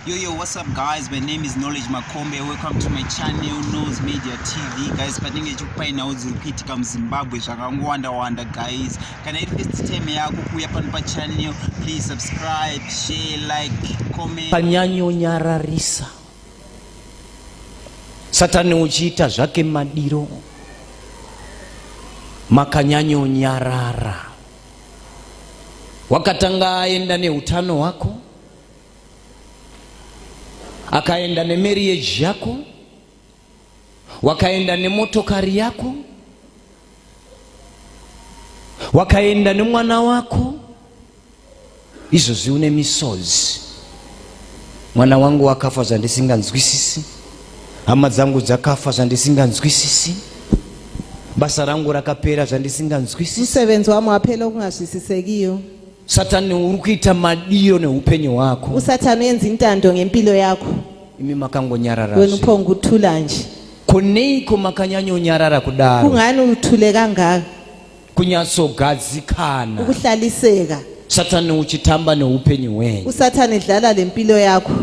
Yo, what's up guys? My name is Knowledge Makombe. Welcome to my channel, Nose Media TV. Guys, patinge chupai na uzilipiti kama Zimbabwe. Wanda guys. Kana hii first time yako kuya pa channel, please subscribe, share, like, comment. Panyanyo nyararisa. Satani uchiita zvake madiro. Makanyanyo nyarara. Wakatanga aenda neutano wako. Akaenda ne marriage yako, wakaenda ne motokari yako, wakaenda ne mwana wako. Izo ziune misozi. Mwana wangu wakafa zvandisinganzwisisi, hama dzangu dzakafa zvandisinganzwisisi, basa rangu rakapera zvandisinganzwisisi, umsebenzi wami waphela okungazwisisekiyo. Satani uri kuita madiro neupenyu wako. Usathane uyenza intando ngempilo yakho. Imi makangonyarara. Wena uphonga ukuthula nje. Koneiko makanyanyonyarara kudaro. Kungani uthule kangaka? Kunyasogadzikana. Ukuhlaliseka. Satani uchitamba neupenyu wenyu. Usathane edlala lempilo yakho.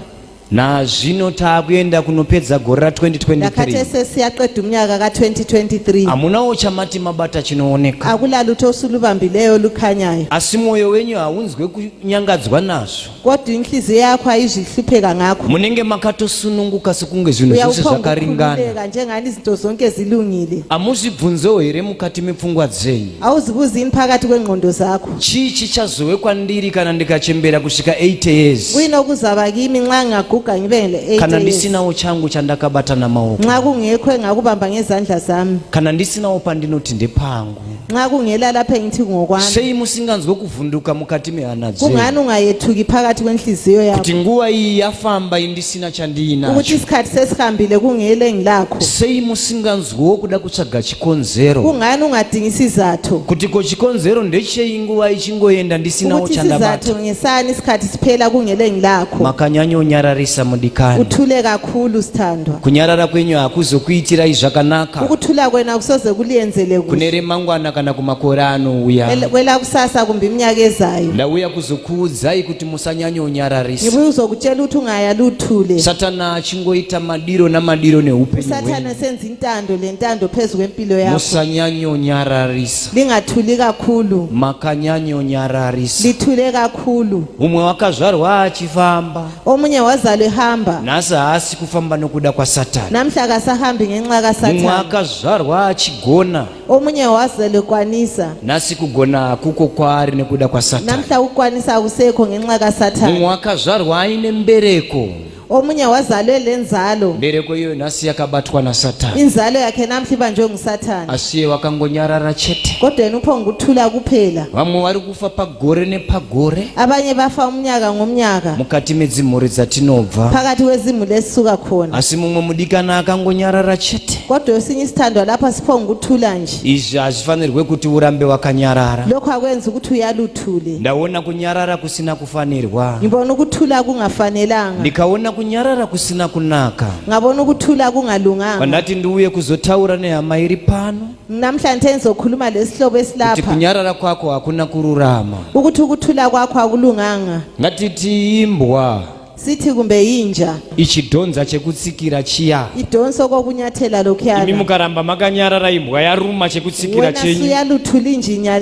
Na zvino takuenda kunopedza gore ra 2023. Ndakhathese siyaqeda umnyaka ka2023. Amunawo chamati mabata chinooneka. Akulalutho osulubambileyo lukhanyayo. Asi moyo wenyu haunzwe kunyangadzwa nazvo. Kodwa inhliziyo yakho ayizihlupheka ngakho. Munenge makatosununguka sekunge zvinhu zvose zvakaringana. Njengani izinto zonke zilungile. Amuzvibvunzewo here mukati mepfungwa dzenyu. Awuzibuzini phakathi kwengqondo zakho. Chii chichazowe kwandiri kana ndikachembera kusvika 8 years? Kuyinokuzaba kimi nxa ngaguga ngibele 8 years. Kana ndisinawo changu chandakabata namaoko. Nxa kungekho engakubamba ngezandla zami. Kana ndisinawo pandinoti ndepangu. Nxa kungela lapha engithi ngokwami. Sei musinganzwe kuvhunduka mukati mehana dzenyu? Kungani ungayethuki phakathi kwenhliziyo yakho? Kuti nguva iyi yafamba indisina chandinacho. Ukuthi isikhathi sesihambile kungele ngilakho. Sei musinganzwewo kuda kutsvaga chikonzero? Kungani ungadingi isizathu? Kuti ko chikonzero ndechei nguva ichingoenda ndisinawo chandabata? Ukuthi isizathu ngesani isikhathi siphela kungele ngilakho? Makanyanyonyararisa mudikani. Uthule kakhulu sithandwa. Kunyarara kwenyu hakuzokuitirai zvakanaka. Ukuthula kwena kusoze kuliyenzele kuhle. Kune remangwana kana kumakore anouya. Kwela kusasa kumbe iminyaka ezayo. Ndauya kuzokuudzai kuti musanyanyonyararisa. Ngibuye uzokutshela ukuthi ungayaluthule. Satana achingoita madiro namadiro neupenyu hwenyu. Satana senza intando lentando phezu kwempilo yakho. Musanyanyonyararisa. Lingathuli kakhulu. Makanyanyonyararisa. Lithule kakhulu. Umwe wakazvarwa achifamba. Omunye wazalwa ehamba. Nhasi haasi kufamba nokuda kwaSatani. Namhla akasahambi ngenxa kaSathane. Umwe akazvarwa achigona. Omunye wazalwa ekwanisa. Nhasi kugona akuko kwaari nekuda kwaSatani. Namhla ukwanisa akusekho ngenxa kaSathane. Umwe akazvarwa aine mbereko. Omunye wazalwe lenzalo. Mbereko iyo nhasi yakabatwa naSatani. Inzalo yakhe namhla ibanjwe nguSathane. Asiye wakangonyarara chete. Kodwa yena uphonga ukuthula kuphela. Vamwe vari kufa pagore nepagore. Abanye bafa umnyaka ngomnyaka. Mukati medzimhuri dzatinobva. Phakathi kwezimuli esisuka khona. Asi mumwe mudikana akangonyarara chete. Kodwa esinye isithandwa lapha siphonga ukuthula nje. Izvi hazvifanirwe kuti urambe wakanyarara. Lokho akwenza ukuthi uyaluthule. Ndaona kunyarara kusina kufanirwa. Ngibona ukuthula kungafanelanga. Ndikaona kunyarara kusina kunaka. Ngabona ukuthula kungalunganga. Vandati ndiuye kuzotaura nehama iri pano. Namhlanje enzokhuluma lesihlobo esilapha. Kuti kunyarara kwako hakuna kururama. Ukuthi ukuthula kwakho akulunganga. Ngatiti imbwa. Sithi kumbe inja. Ichidhonza chekutsikira chiya. Idonso kokunyathela lokhuyana. Imi mukaramba makanyarara imbwa yaruma chekutsikira chenyu. Wena suyaluthula injinya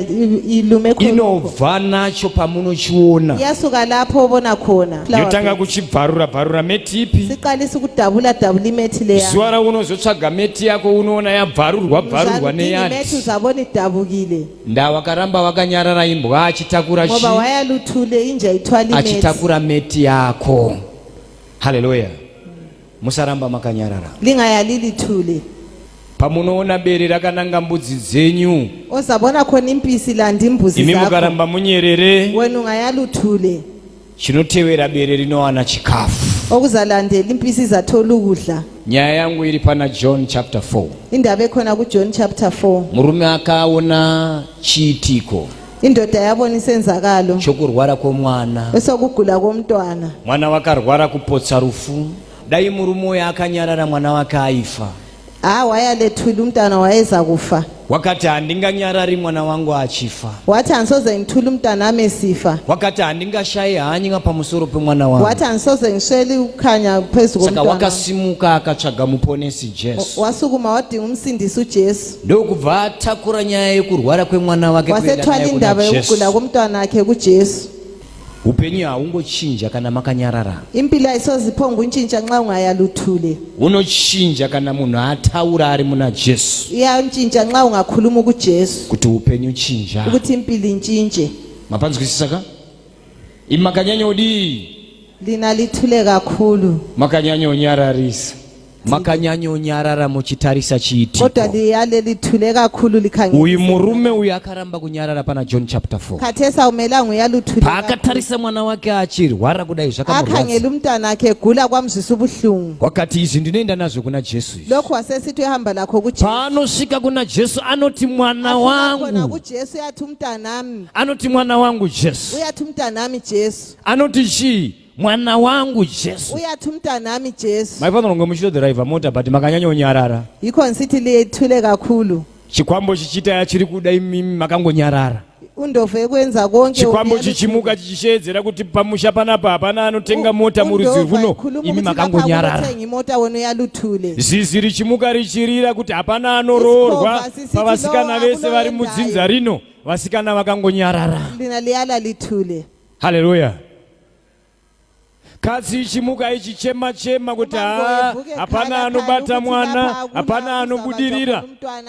ilume khona. Inobva nacho pamunochiona. Yasuka lapho obona khona. Yotanga kuchibvarura meti ipi. Siqalisa ukudabula imeti leya. Zuva raunozotsvaga meti yako unoona yabvarurwa neyani. Meti uzabona idabukile. Ndawakaramba wakanyarara imbwa achitakura chi. Ngoba wayaluthule inja ithwala imeti. Achitakura meti yako. Haleluya. Musaramba makanyarara. Lingayalilithule. Pamunoona bere rakananga mbudzi dzenyu. Ozabona khona impisi landa imbuzi zakho. Imi mukaramba munyerere. Wena ungayaluthule. Chinotevera bere rinowana chikafu. Okuzalandela impisi zathola ukudla. Nyaya yangu iri pana John chapter 4. Indaba ekhona kuJohn chapter 4. Murume akaona chiitiko. Indoda yabona isenzakalo. Chokurwara kwomwana. Esokugula komntwana. Mwana wakarwara kupotsa rufu. Dai murume uyu akanyarara mwana wake aifa. wayalethula umntana wayeza kufa. wakati handinganyarari mwana wangu achifa, Wathi angisoze ngithule umntana ami esifa. wakati handingashayi hanya pamusoro pemwana wangu. Wathi angisoze ngisheli ukukhanya phezu Saka komntwana. wakasimuka akatsvaga muponesi Jesu. Wasukuma wadinga umsindisi uJesu. Ndokubva atakura nyaya yekurwara kwemwana wake kuenda Wasethwala naye indaba kuna yokugula Jesu. komntwana wakhe kuJesu. Upenyu haungochinja kana makanyarara, Impilo ayisoziphonga untshintsha nxa ungayaluthule. unochinja kana munhu ataura ari muna Jesu, Iyantshintsha nxa ungakhuluma kuJesu kuti upenyu chinja. ukuthi impilo intshintshe. Mapanzwisisa ka? Imakanyanyodi Lina lithule kakhulu makanyanyonyararisa, makanyanyonyarara muchitarisa chiitiko. kodwa liyale lithule kakhulu Uyu likhangela. murume uyu akaramba kunyarara pana John chapter 4. Khathesi awumelanga uyaluthule. Paakatarisa mwana wake achirwara kudai zvakamurwadza, Akhangela umntana wakhe egula kwamzwisa ubuhlungu. wakati izvi ndinoenda nazvo kuna Jesu. Izvi Lokho wasesithi uhamba lakho kuJesu. paanosvika kuna Jesu anoti mwana Khona wangu, kuJesu uyathi umntanami. anoti mwana wangu Jesu, Uyathi umntanami Jesu. anoti chi mwana wangu Jesu. Uyathi umntanami Jesu. Maifanira kunge muchitodhiraivha mota but makanyanyonyarara, Yikho ngisithi lithule kakhulu. chikwambo chichita chiri kuda imimi makangonyarara, Undove ekwenza konke. chikwambo chichimuka chichishedzera kuti pamusha panapa hapana anotenga mota murudzi runo, imi makangonyarara. Uthenga imota wena uyaluthule. Zizi richimuka richirira kuti hapana anoroorwa pavasikana vese vari mudzinza rino, vasikana vakangonyarara. Lina liyala lithule. Haleluya. Kadzi ichimuka ichichema-chema kuti hapana anobata mwana, hapana anobudirira.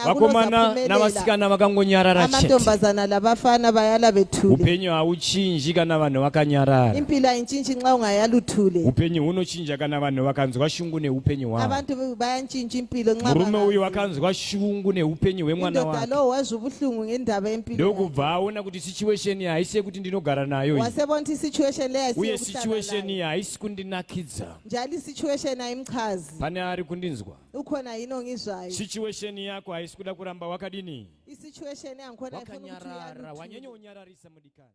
Vakomana navasikana vakangonyarara chete. Amantombazana labafana bayala bethule. Upenyu hauchinji kana vanhu vakanyarara. Impilo ayintshintshi nxa ungayaluthule. Upenyu hunochinja kana vanhu vakanzwa shungu neupenyu hwavo. Abantu bayantshintsha impilo nxa Murume uyu wakanzwa shungu neupenyu hwemwana indoda wake. lo wazwa ubuhlungu ngendaba yempilo. Ndokubva aona kuti situation iyi haisi yekuti ndinogara nayo iyi. Wasebona ukuthi situation leyo Uye ayisiyo situation iyi haisi kundinakidza. njalo situation ayimchazi. Pane ari kundinzwa. Ukhona yini ongizwayo? Situation yako haisi kuda kuramba wakadini. Isituation yangikhona ifuna ukuthi Wakanyarara, uyaluthule. wanyanyonyararisa mudikani.